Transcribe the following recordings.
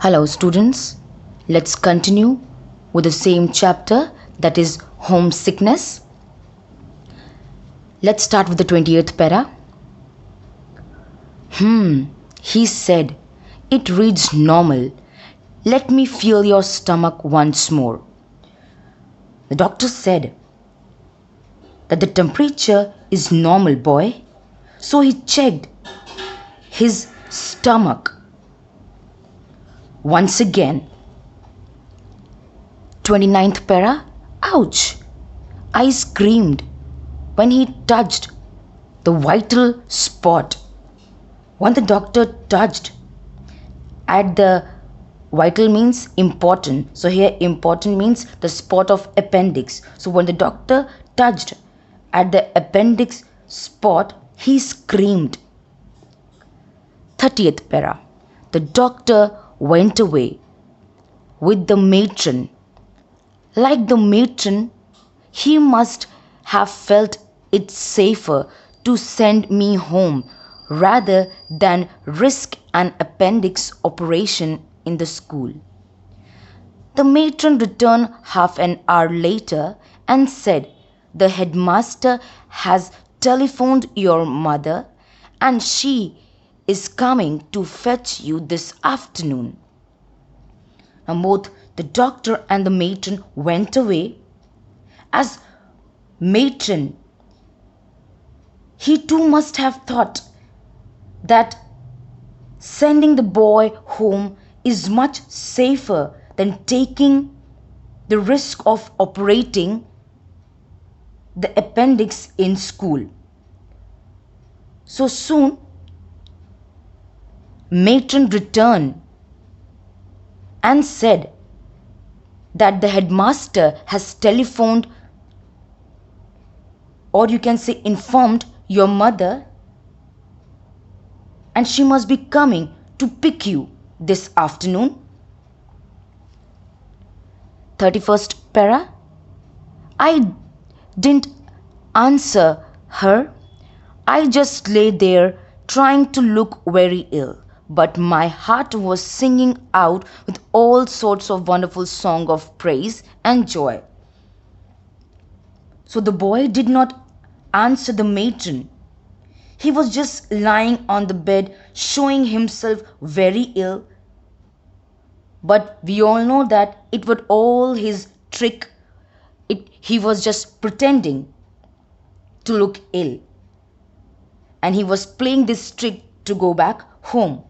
Hello students, let's continue with the same chapter, that is homesickness. Let's start with the 28th para. He said, it reads normal. Let me feel your stomach once more. The doctor said that the temperature is normal, boy. So he checked his stomach once again. 29th para. Ouch! I screamed when he touched the vital spot. When the doctor touched at the vital means important. So here important means the spot of appendix. So when the doctor touched at the appendix spot, he screamed. 30th para. The doctor went away with the matron. Like the matron, he must have felt it safer to send me home rather than risk an appendix operation in the school. The matron returned half an hour later and said, the headmaster has telephoned your mother and she is coming to fetch you this afternoon. Now both the doctor and the matron went away. As matron, he too must have thought that sending the boy home is much safer than taking the risk of operating the appendix in school. So soon, matron returned and said that the headmaster has telephoned, or you can say informed your mother, and she must be coming to pick you this afternoon. 31st para. I didn't answer her. I just lay there trying to look very ill, but my heart was singing out with all sorts of wonderful song of praise and joy. So the boy did not answer the matron. He was just lying on the bed showing himself very ill. But we all know that it was all his trick. He was just pretending to look ill. And he was playing this trick to go back home.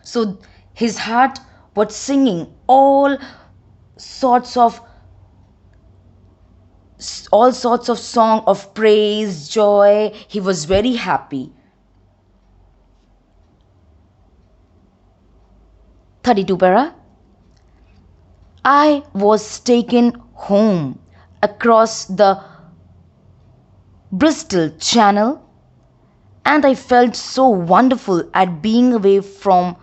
So his heart was singing all sorts of song of praise, joy. He was very happy. 32 para. I was taken home across the Bristol Channel, and I felt so wonderful at being away from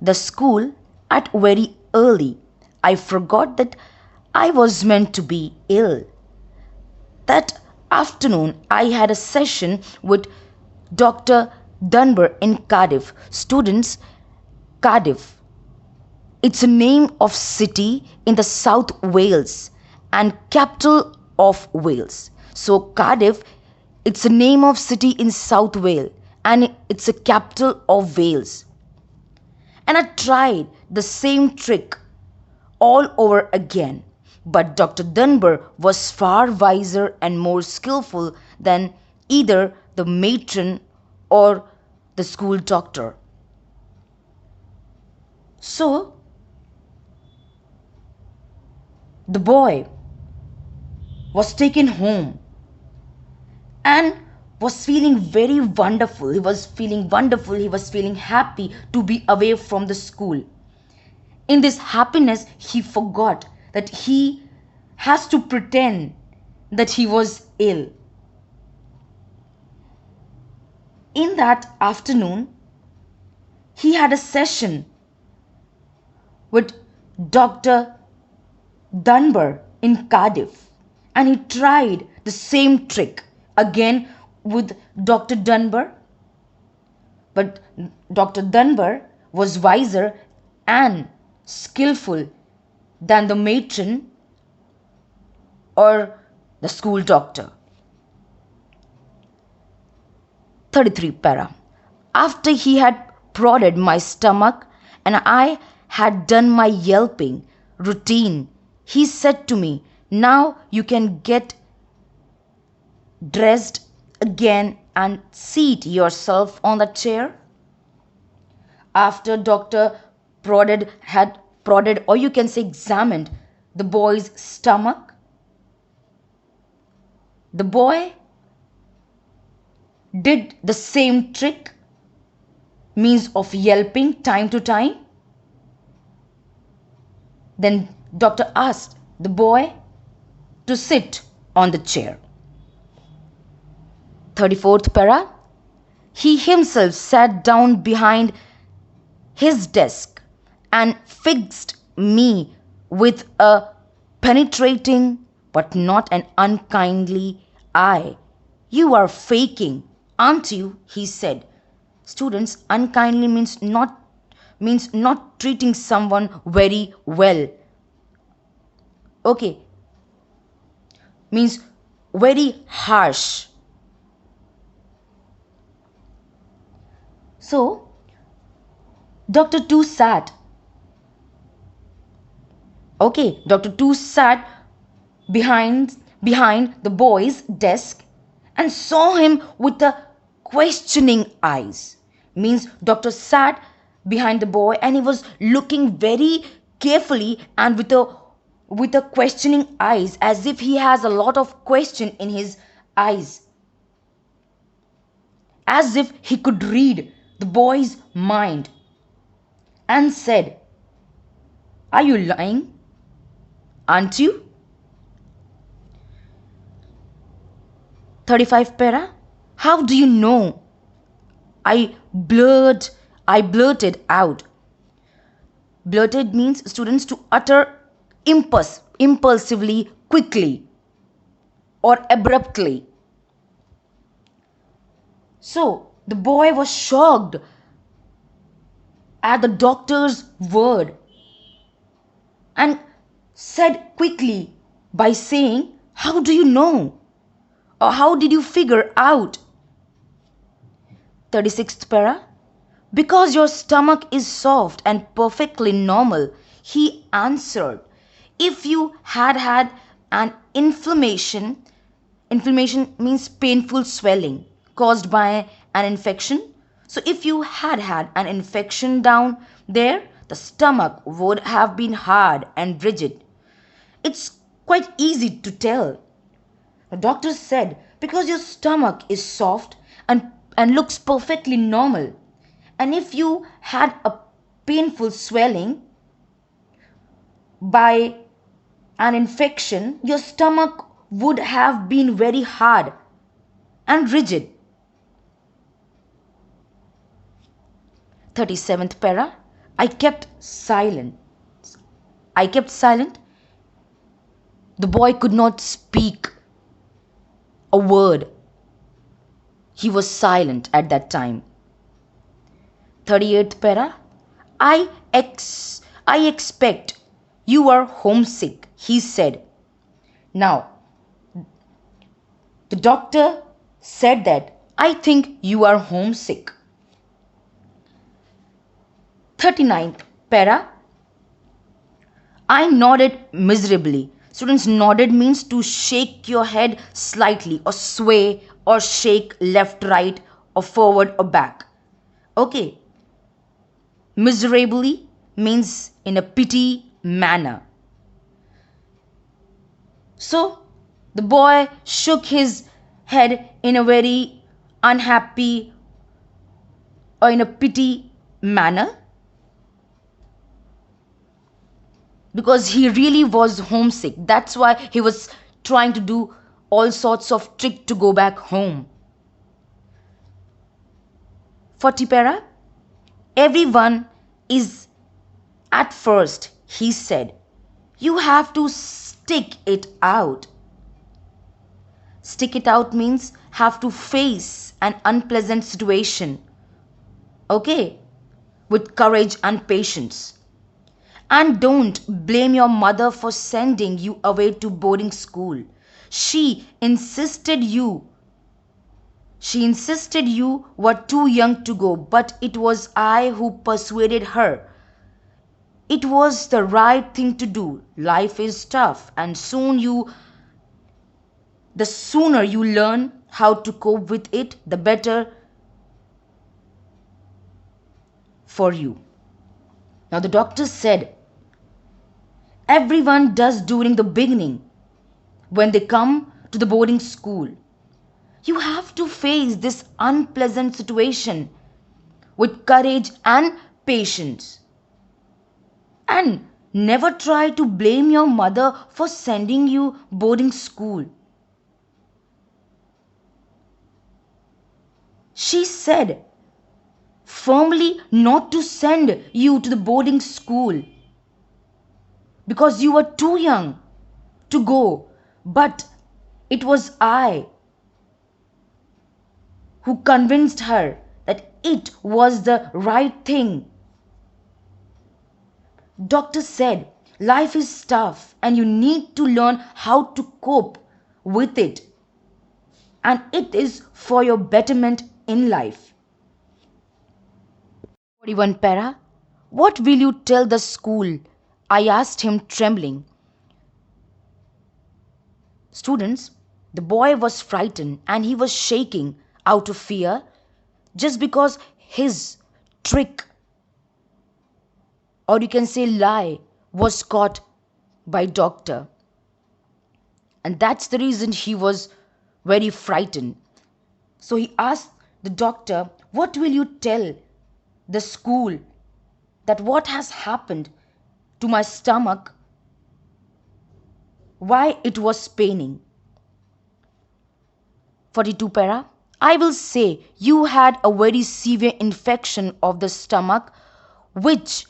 the school at very early. I forgot that I was meant to be ill. That afternoon, I had a session with Dr. Dunbar in Cardiff. Students, Cardiff, it's a name of city in the South Wales and capital of Wales. So Cardiff, it's a name of city in South Wales and it's a capital of Wales. And I tried the same trick all over again. But Dr. Dunbar was far wiser and more skillful than either the matron or the school doctor. So, the boy was taken home and was feeling very wonderful. He was feeling wonderful. He was feeling happy to be away from the school. In this happiness, he forgot that he has to pretend that he was ill. In that afternoon, he had a session with Dr. Dunbar in Cardiff, and he tried the same trick again with Dr. Dunbar. But Dr. Dunbar was wiser and skillful than the matron or the school doctor. 33 para. After he had prodded my stomach and I had done my yelping routine, he said to me, "Now you can get dressed again and seat yourself on the chair." After Dr. had prodded, or you can say examined, the boy's stomach, the boy did the same trick, means of yelping time to time. Then doctor asked the boy to sit on the chair. 34th para. He himself sat down behind his desk and fixed me with a penetrating but not an unkindly eye. "You are faking, aren't you?" he said. Students, unkindly means not treating someone very well. Okay, means very harsh. So Dr. Tu sat. Okay, Dr. Tu sat behind the boy's desk and saw him with the questioning eyes. Means doctor sat behind the boy and he was looking very carefully and with a questioning eyes, as if he has a lot of question in his eyes, as if he could read the boy's mind, and said, "Are you lying? Aren't you?" 35 para. "How do you know?" I blurted out. Blurted means, students, to utter impulsively, quickly, or abruptly. So the boy was shocked at the doctor's word and said quickly by saying, "How do you know? Or how did you figure out?" 36th para. "Because your stomach is soft and perfectly normal," he answered. "If you had had an inflammation means painful swelling caused by an infection. So if you had had an infection down there, the stomach would have been hard and rigid. It's quite easy to tell." The doctor said, "Because your stomach is soft and looks perfectly normal. And if you had a painful swelling by an infection, your stomach would have been very hard and rigid." 37th para. I kept silent. The boy could not speak a word. He was silent at that time. 38th para. I expect you are homesick," he said. Now, the doctor said that, "I think you are homesick." 39th para. I nodded miserably. Students, nodded means to shake your head slightly or sway or shake left, right, or forward or back. Okay. Miserably means in a pity manner. So the boy shook his head in a very unhappy or in a pity manner, because he really was homesick. That's why he was trying to do all sorts of trick to go back home. 40 para. Everyone is at first, he said. You have to stick it out. Stick it out means have to face an unpleasant situation. Okay, with courage and patience. And don't blame your mother for sending you away to boarding school. She insisted you she insisted you were too young to go, but it was I who persuaded her. It was the right thing to do. Life is tough, and the sooner you learn how to cope with it, the better for you. Now, the doctor said, everyone does during the beginning when they come to the boarding school. You have to face this unpleasant situation with courage and patience. And never try to blame your mother for sending you boarding school. She said firmly not to send you to the boarding school because you were too young to go, but it was I who convinced her that it was the right thing. Doctor said life is tough and you need to learn how to cope with it, and it is for your betterment in life. 41 para. What will you tell the school? I asked him, trembling. Students, the boy was frightened and he was shaking out of fear just because his trick, or you can say lie, was caught by doctor. And that's the reason he was very frightened. So he asked the doctor, what will you tell the school that what has happened to my stomach, why it was paining? 42 para. I will say you had a very severe infection of the stomach which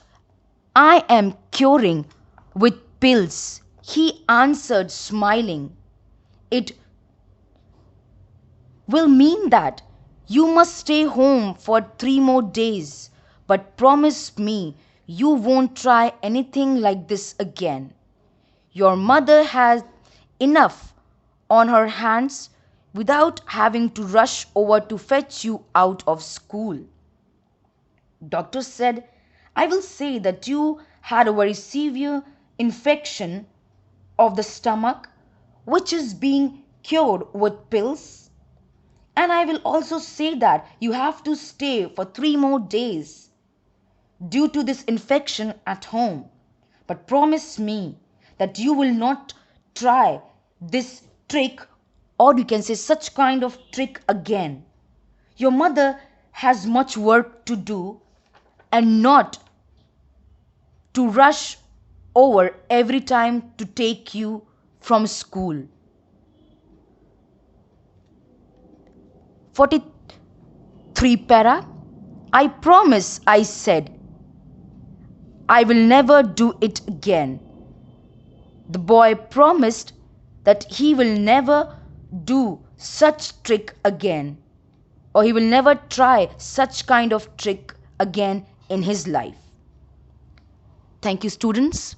I am curing with pills. He answered, smiling. It will mean that you must stay home for 3 more days, but promise me you won't try anything like this again. Your mother has enough on her hands without having to rush over to fetch you out of school. Doctor said, I will say that you had a very severe infection of the stomach which is being cured with pills. And I will also say that you have to stay for 3 more days due to this infection at home. But promise me that you will not try this trick, or you can say such kind of trick again. Your mother has much work to do and not to rush over every time to take you from school. 43 para. I promise, I said, I will never do it again. The boy promised that he will never do such trick again, or he will never try such kind of trick again in his life. Thank you, students.